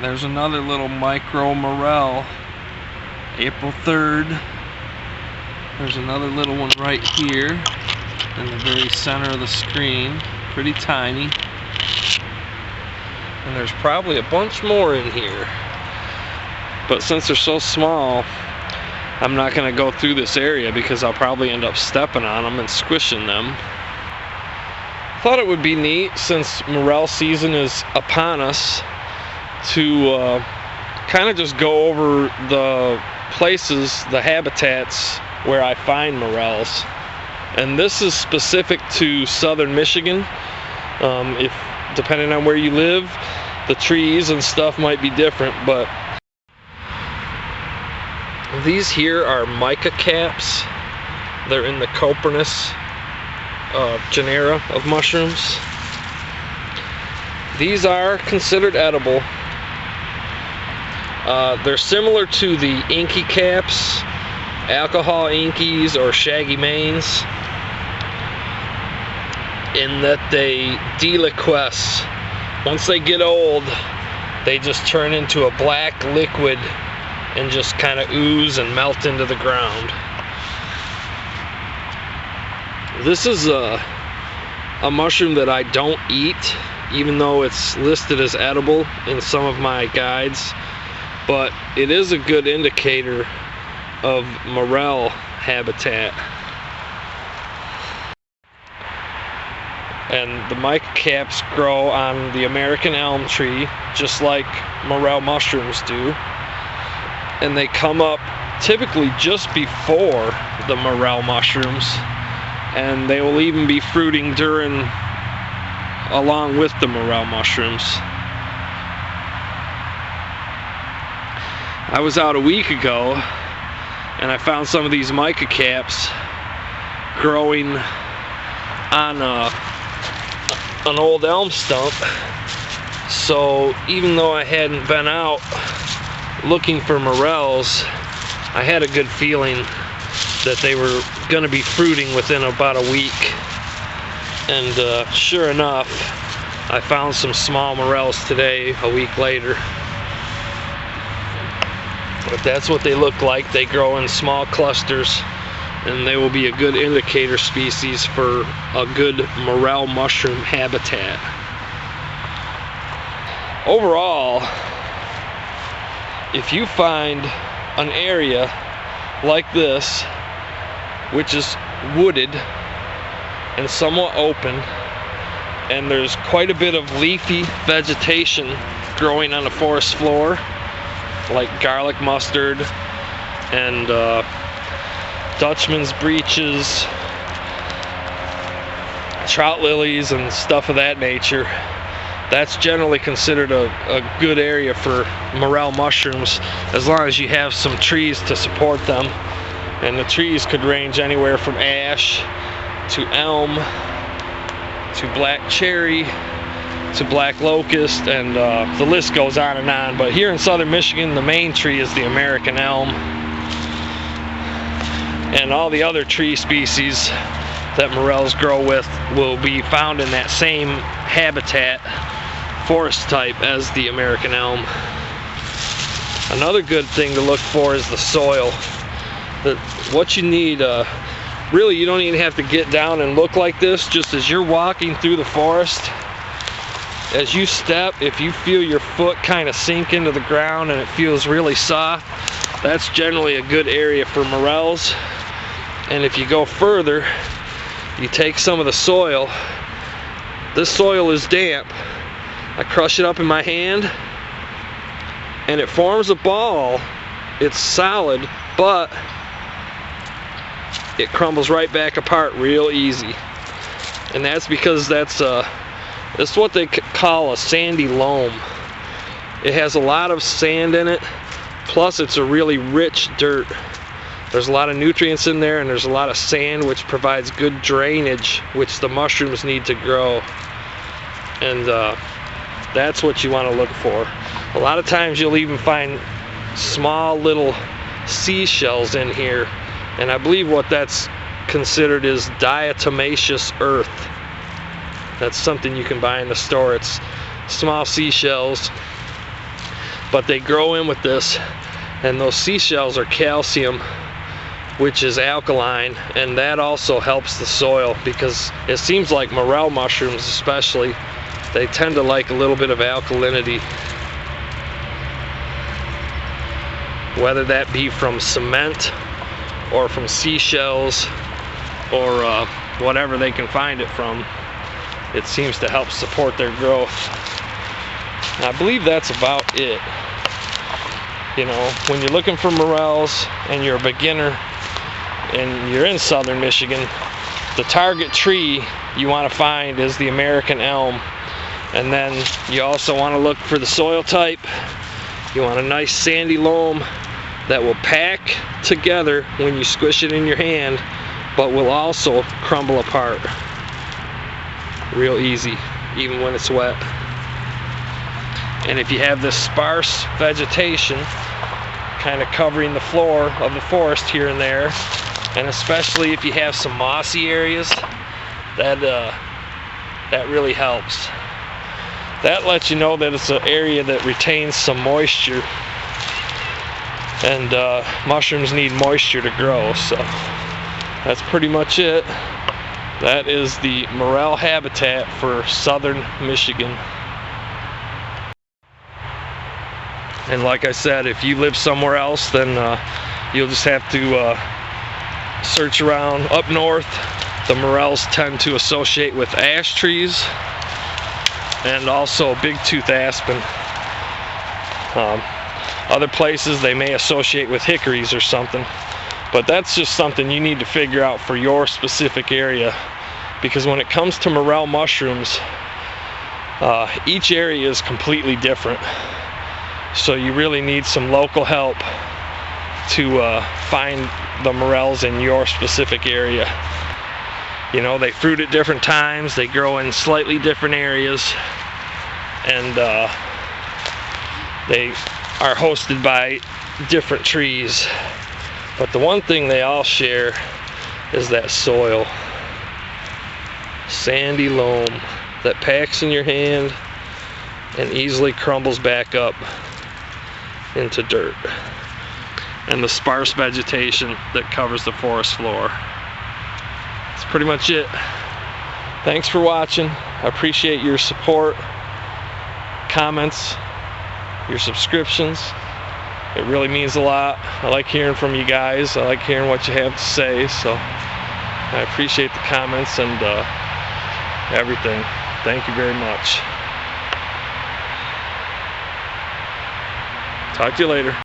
there's another little micro morel. April 3rd. There's another little one right here in the very center of the screen. Pretty tiny. And there's probably a bunch more in here. But since they're so small, I'm not going to go through this area because I'll probably end up stepping on them and squishing them. Thought it would be neat, since morel season is upon us, to kind of just go over the places, the habitats where I find morels. And this is specific to southern Michigan. If depending on where you live, the trees and stuff might be different, but these here are mica caps. They're in the Coprinus genera of mushrooms. These are considered edible. They're similar to the inky caps, alcohol inkies, or shaggy manes, in that they deliquesce. Once they get old, they just turn into a black liquid and just kind of ooze and melt into the ground. This is a mushroom that I don't eat, even though it's listed as edible in some of my guides, but it is a good indicator of morel habitat. And the mica caps grow on the American elm tree, just like morel mushrooms do. And they come up typically just before the morel mushrooms, and they will even be fruiting along with the morel mushrooms. I was out a week ago and I found some of these mica caps growing on an old elm stump. So even though I hadn't been out looking for morels, I had a good feeling that they were going to be fruiting within about a week. And sure enough, I found some small morels today, a week later. But that's what they look like. They grow in small clusters, and they will be a good indicator species for a good morel mushroom habitat. Overall, if you find an area like this, which is wooded and somewhat open, and there's quite a bit of leafy vegetation growing on the forest floor, like garlic mustard and Dutchman's breeches, trout lilies, and stuff of that nature, that's generally considered a good area for morel mushrooms, as long as you have some trees to support them. And the trees could range anywhere from ash to elm to black cherry to black locust, and the list goes on and on. But here in southern Michigan, the main tree is the American elm, and all the other tree species that morels grow with will be found in that same habitat, forest type, as the American elm. Another good thing to look for is the soil. What you need, really you don't even have to get down and look like this. Just as you're walking through the forest, as you step, if you feel your foot kind of sink into the ground and it feels really soft, that's generally a good area for morels. And if you go further, you take some of the soil. This soil is damp. I crush it up in my hand and it forms a ball. It's solid, but it crumbles right back apart real easy. And that's because that's what they call a sandy loam. It has a lot of sand in it, plus it's a really rich dirt. There's a lot of nutrients in there, and there's a lot of sand, which provides good drainage, which the mushrooms need to grow. And that's what you want to look for. A lot of times you'll even find small little seashells in here, and I believe what that's considered is diatomaceous earth. That's something you can buy in the store. It's small seashells but they grow in with this, and those seashells are calcium, which is alkaline, and that also helps the soil, because it seems like morel mushrooms especially, they tend to like a little bit of alkalinity, whether that be from cement or from seashells or whatever they can find it from. It seems to help support their growth. And I believe that's about it. You know, when you're looking for morels and you're a beginner and you're in southern Michigan, the target tree you want to find is the American elm. And then you also want to look for the soil type. You want a nice sandy loam that will pack together when you squish it in your hand, but will also crumble apart real easy, even when it's wet. And if you have this sparse vegetation kind of covering the floor of the forest here and there, and especially if you have some mossy areas, that really helps. That lets you know that it's an area that retains some moisture, and mushrooms need moisture to grow. So that's pretty much it. That is the morel habitat for southern Michigan. And like I said, if you live somewhere else, then you'll just have to search around. Up north, the morels tend to associate with ash trees and also big tooth aspen. Other places they may associate with hickories or something, but that's just something you need to figure out for your specific area, because when it comes to morel mushrooms, each area is completely different. So you really need some local help to find the morels in your specific area. You know, they fruit at different times, they grow in slightly different areas, and they are hosted by different trees. But the one thing they all share is that soil. Sandy loam that packs in your hand and easily crumbles back up into dirt. And the sparse vegetation that covers the forest floor. That's pretty much it. Thanks for watching. I appreciate your support, comments, your subscriptions. It really means a lot. I like hearing from you guys. I like hearing what you have to say. So I appreciate the comments and everything. Thank you very much. Talk to you later.